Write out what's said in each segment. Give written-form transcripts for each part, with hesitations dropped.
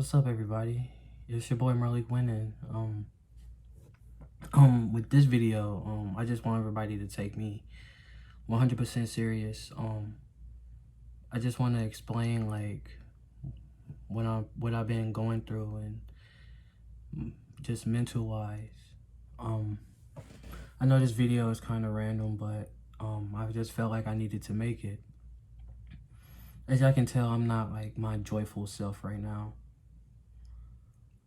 What's up, everybody? It's your boy Marlik Winning. With this video, I just want everybody to take me 100% serious. I just want to explain like what I've been going through and just mental wise. Um, I know this video is kind of random, but I just felt like I needed to make it. As y'all can tell, I'm not like my joyful self right now.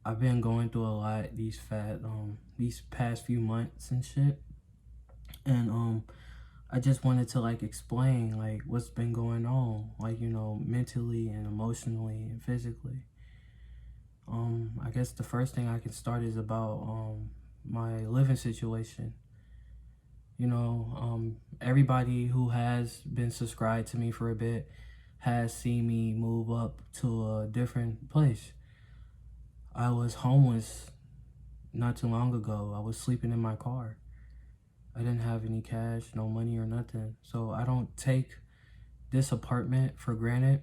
I've been going through a lot these past few months and shit. And I just wanted to like explain like what's been going on, like, mentally and emotionally and physically. I guess the first thing I can start is about my living situation. Everybody who has been subscribed to me for a bit has seen me move up to a different place. I was homeless not too long ago. I was sleeping in my car. I didn't have any cash, no money or nothing. So I don't take this apartment for granted.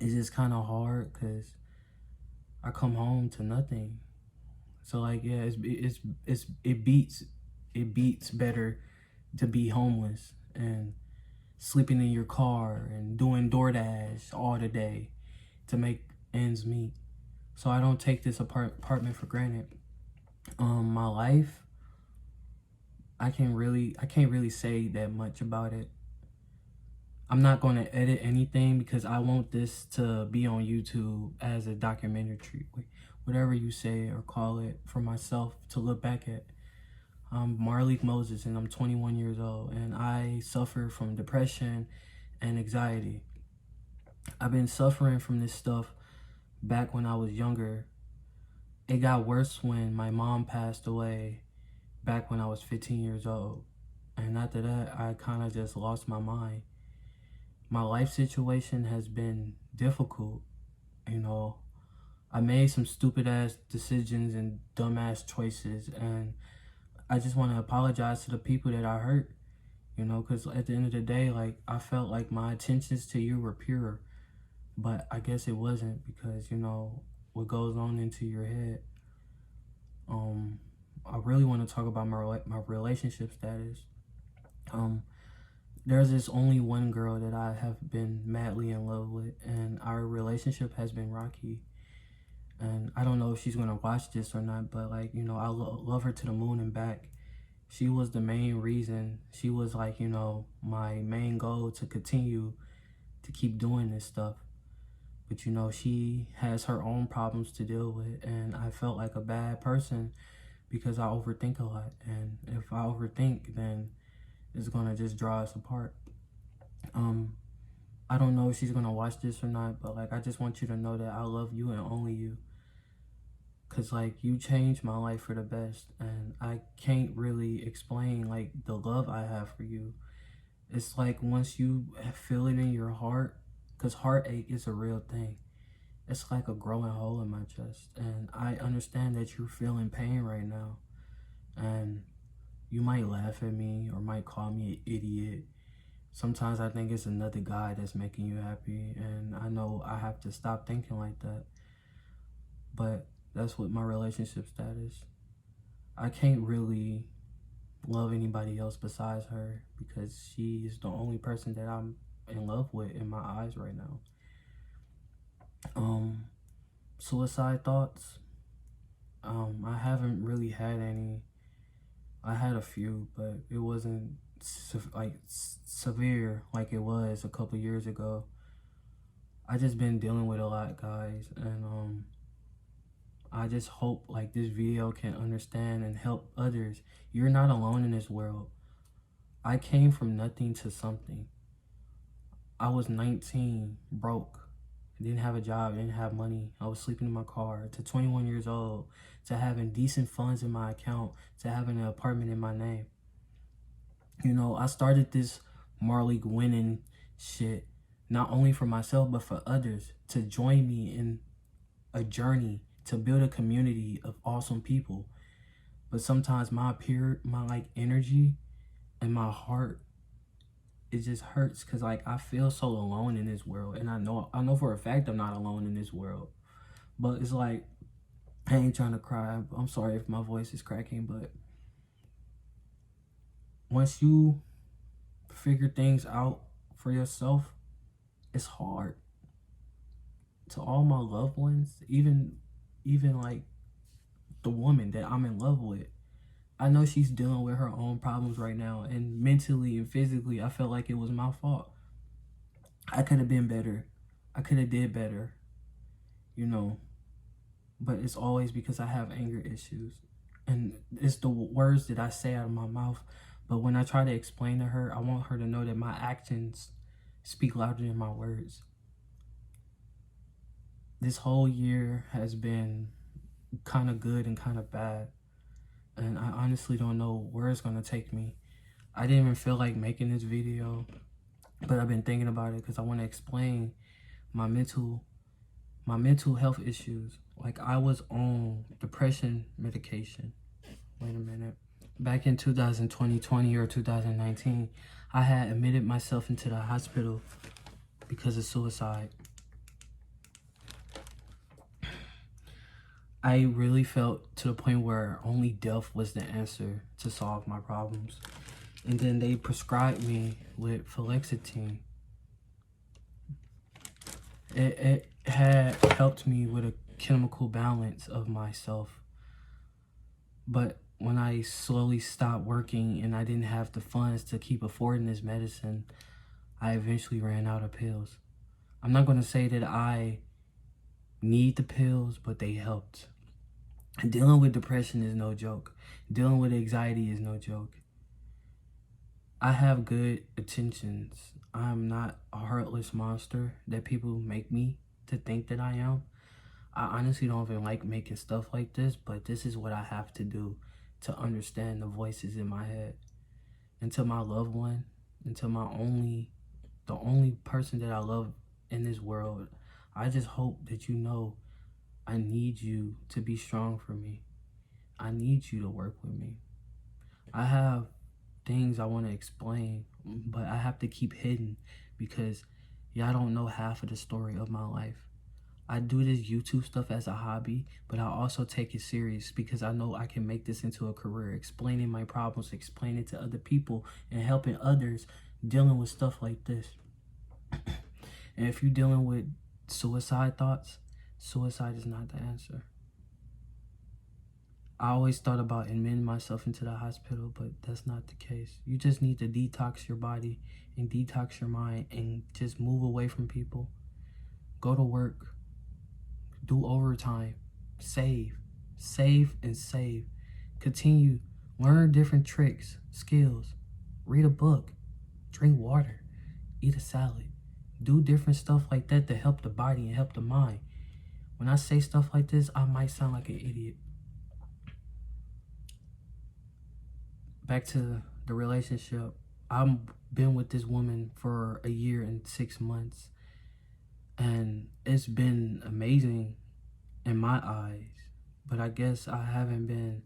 It's just kind of hard because I come home to nothing. So like, yeah, it beats better to be homeless and sleeping in your car and doing DoorDash all the day to make ends meet. So I don't take this apartment for granted. My life, I can't really say that much about it. I'm not going to edit anything because I want this to be on YouTube as a documentary, whatever you say or call it, for myself to look back at. I'm Marlik Moses and I'm 21 years old and I suffer from depression and anxiety. I've been suffering from this stuff back when I was younger. It got worse when my mom passed away back when I was 15 years old. And after that, I kind of just lost my mind. My life situation has been difficult. I made some stupid ass decisions and dumb ass choices, and I just want to apologize to the people that I hurt, because at the end of the day, like, I felt like my intentions to you were pure, but I guess it wasn't because, what goes on into your head. I really want to talk about my relationship status. There's this only one girl that I have been madly in love with, and our relationship has been rocky. And I don't know if she's gonna watch this or not, but like, I love her to the moon and back. She was the main reason. She was like, my main goal to continue to keep doing this stuff. But she has her own problems to deal with, and I felt like a bad person because I overthink a lot. And if I overthink, then it's gonna just draw us apart. I don't know if she's gonna watch this or not, but like, I just want you to know that I love you and only you. Cause like, you changed my life for the best, and I can't really explain like the love I have for you. It's like once you feel it in your heart, cause heartache is a real thing. It's like a growing hole in my chest, and I understand that you're feeling pain right now, and you might laugh at me or might call me an idiot. Sometimes I think it's another guy that's making you happy, and I know I have to stop thinking like that. But that's what my relationship status. I can't really love anybody else besides her because she is the only person that I'm in love with in my eyes right now. Suicide thoughts. I haven't really had any. I had a few, but it wasn't severe like it was a couple years ago. I just been dealing with a lot, guys, and I just hope like this video can understand and help others. You're not alone in this world. I came from nothing to something. I was 19, broke. I didn't have a job, didn't have money. I was sleeping in my car. To 21 years old, to having decent funds in my account, to having an apartment in my name. I started this Marlik Winning shit not only for myself but for others to join me in a journey to build a community of awesome people. But sometimes my like energy and my heart, it just hurts because like I feel so alone in this world, and I know for a fact I'm not alone in this world. But it's like, I ain't trying to cry. I'm sorry if my voice is cracking, but once you figure things out for yourself, it's hard. To all my loved ones, even like the woman that I'm in love with, I know she's dealing with her own problems right now, and mentally and physically, I felt like it was my fault. I could have been better. I could have did better, you know. But it's always because I have anger issues, and it's the words that I say out of my mouth. But when I try to explain to her, I want her to know that my actions speak louder than my words. This whole year has been kind of good and kind of bad, and I honestly don't know where it's gonna take me. I didn't even feel like making this video, but I've been thinking about it because I want to explain my mental health issues. Like, I was on depression medication. Wait a minute. Back in 2020 or 2019, I had admitted myself into the hospital because of suicide. I really felt to the point where only death was the answer to solve my problems. And then they prescribed me with fluoxetine. It had helped me with a chemical balance of myself. But when I slowly stopped working and I didn't have the funds to keep affording this medicine, I eventually ran out of pills. I'm not going to say that I need the pills, but they helped. Dealing with depression is no joke. Dealing with anxiety is no joke. I have good intentions. I'm not a heartless monster that people make me to think that I am. I honestly don't even like making stuff like this, but this is what I have to do to understand the voices in my head. And to my loved one, and to the only person that I love in this world, I just hope that you know I need you to be strong for me. I need you to work with me. I have things I want to explain, but I have to keep hidden because y'all don't know half of the story of my life. I do this YouTube stuff as a hobby, but I also take it serious because I know I can make this into a career, explaining my problems, explaining to other people, and helping others dealing with stuff like this. And if you're dealing with suicide thoughts, suicide is not the answer. I always thought about admitting myself into the hospital, but that's not the case. You just need to detox your body and detox your mind and just move away from people. Go to work. Do overtime. Save. Save and save. Continue. Learn different tricks, skills. Read a book. Drink water. Eat a salad. Do different stuff like that to help the body and help the mind. When I say stuff like this, I might sound like an idiot. Back to the relationship. I've been with this woman for a year and 6 months, and it's been amazing in my eyes, but I guess I haven't been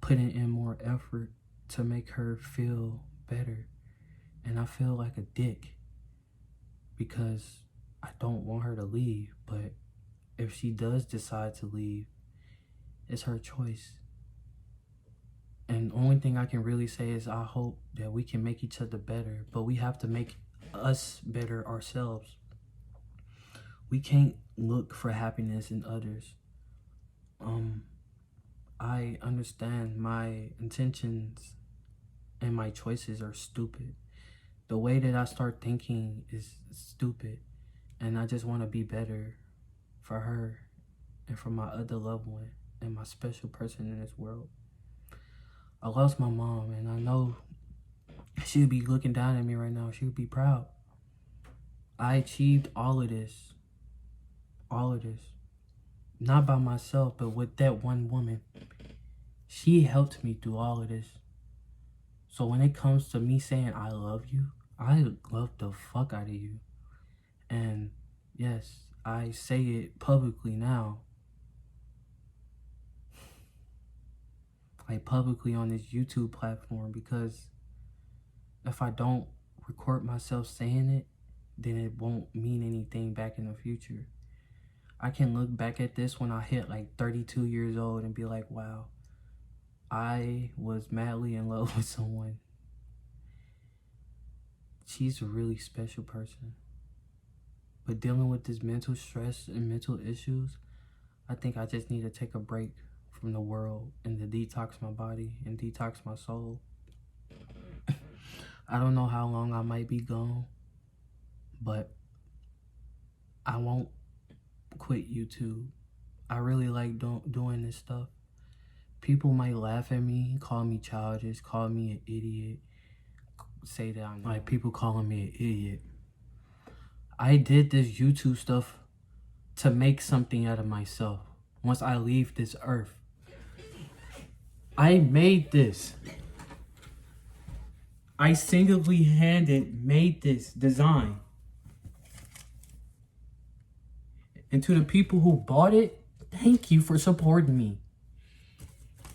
putting in more effort to make her feel better, and I feel like a dick because I don't want her to leave. But if she does decide to leave, it's her choice. And the only thing I can really say is I hope that we can make each other better, but we have to make us better ourselves. We can't look for happiness in others. I understand my intentions and my choices are stupid. The way that I start thinking is stupid, and I just want to be better for her and for my other loved one and my special person in this world. I lost my mom, and I know she would be looking down at me right now. She would be proud. I achieved all of this. All of this. Not by myself, but with that one woman. She helped me through all of this. So when it comes to me saying I love you, I love the fuck out of you. And yes, I say it publicly now. Like, publicly on this YouTube platform, because if I don't record myself saying it, then it won't mean anything back in the future. I can look back at this when I hit like 32 years old and be like, wow, I was madly in love with someone. She's a really special person. But dealing with this mental stress and mental issues, I think I just need to take a break from the world and to detox my body and detox my soul. I don't know how long I might be gone, but I won't quit YouTube. I really like doing this stuff. People might laugh at me, call me childish, call me an idiot, say that I'm like people calling me an idiot. I did this YouTube stuff to make something out of myself once I leave this earth. I made this. I single-handed made this design. And to the people who bought it, thank you for supporting me.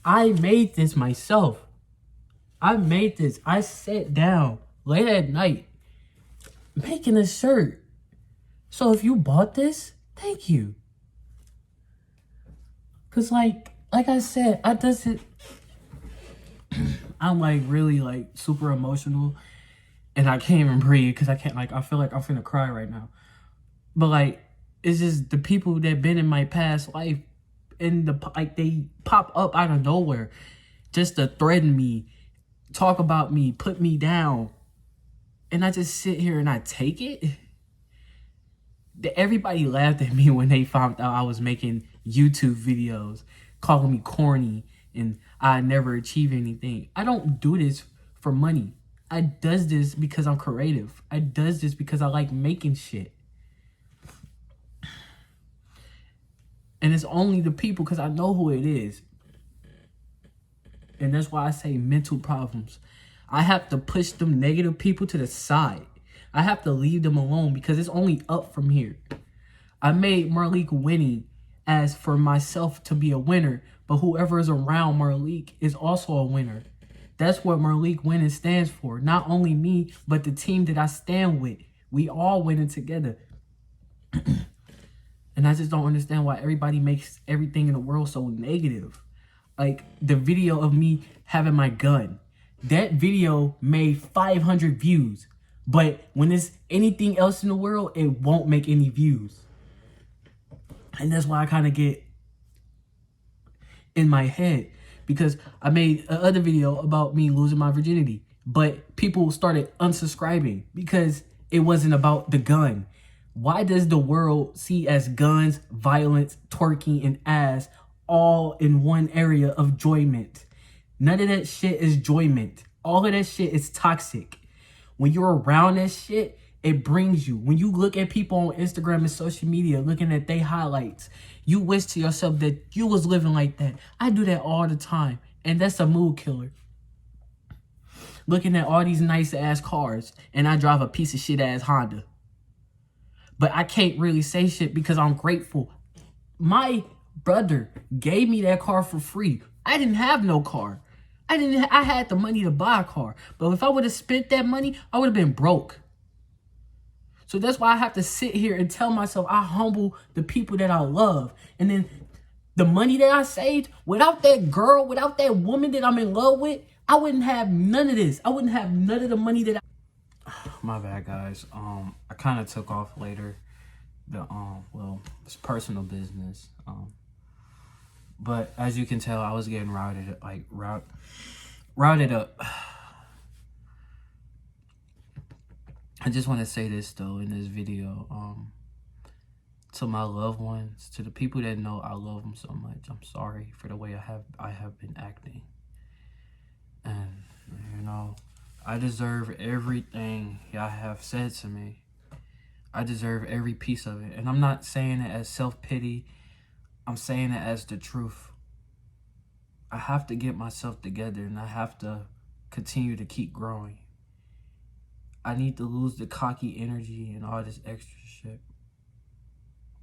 I made this myself. I made this. I sat down late at night making a shirt. So if you bought this, thank you. Cause like I said, I doesn't. I'm like really like super emotional, and I can't even breathe because I can't I feel like I'm finna cry right now. But like it's just the people that been in my past life, and they pop up out of nowhere, just to threaten me, talk about me, put me down, and I just sit here and I take it. Everybody laughed at me when they found out I was making YouTube videos, calling me corny, and I never achieve anything. I don't do this for money. I does this because I'm creative. I does this because I like making shit. And it's only the people because I know who it is. And that's why I say mental problems. I have to push them negative people to the side. I have to leave them alone because it's only up from here. I made Marlik winning as for myself to be a winner, but whoever is around Marlik is also a winner. That's what Marlik winning stands for. Not only me, but the team that I stand with. We all winning together. And I just don't understand why everybody makes everything in the world so negative. Like the video of me having my gun. That video made 500 views. But when there's anything else in the world, it won't make any views. And that's why I kind of get in my head. Because I made another video about me losing my virginity. But people started unsubscribing because it wasn't about the gun. Why does the world see as guns, violence, twerking, and ass all in one area of enjoyment? None of that shit is enjoyment. All of that shit is toxic. When you're around that shit, it brings you. When you look at people on Instagram and social media looking at their highlights, you wish to yourself that you was living like that. I do that all the time. And that's a mood killer. Looking at all these nice ass cars and I drive a piece of shit ass Honda. But I can't really say shit because I'm grateful. My brother gave me that car for free. I didn't have no car. I had the money to buy a car. But if I would have spent that money, I would have been broke. So that's why I have to sit here and tell myself I humble the people that I love. And then the money that I saved, without that girl, without that woman that I'm in love with, I wouldn't have none of this. I wouldn't have none of the money that My bad, guys. I kind of took off later. Well, it's personal business. But as you can tell, I was getting routed up. I just want to say this though in this video. To my loved ones, to the people that know I love them so much, I'm sorry for the way I have been acting. And you know, I deserve everything y'all have said to me. I deserve every piece of it. And I'm not saying it as self-pity. I'm saying it as the truth. I have to get myself together and I have to continue to keep growing. I need to lose the cocky energy and all this extra shit.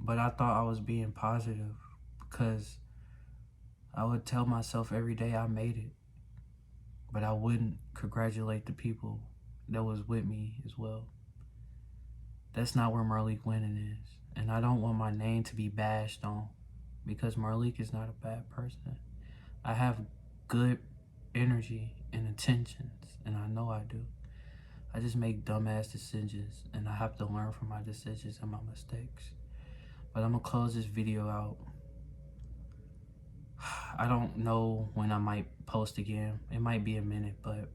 But I thought I was being positive because I would tell myself every day I made it. But I wouldn't congratulate the people that was with me as well. That's not where Marlik winning is. And I don't want my name to be bashed on, because Marlik is not a bad person. I have good energy and intentions, and I know I do. I just make dumbass decisions, and I have to learn from my decisions and my mistakes. But I'm gonna close this video out. I don't know when I might post again. It might be a minute, but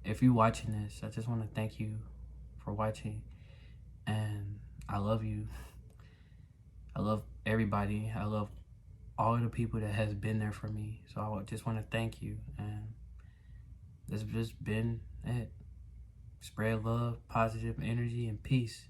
if you're watching this, I just want to thank you for watching, and I love you. I love everybody. I love all of the people that has been there for me. So I just want to thank you, and this has just been it. Spread love, positive energy, and peace.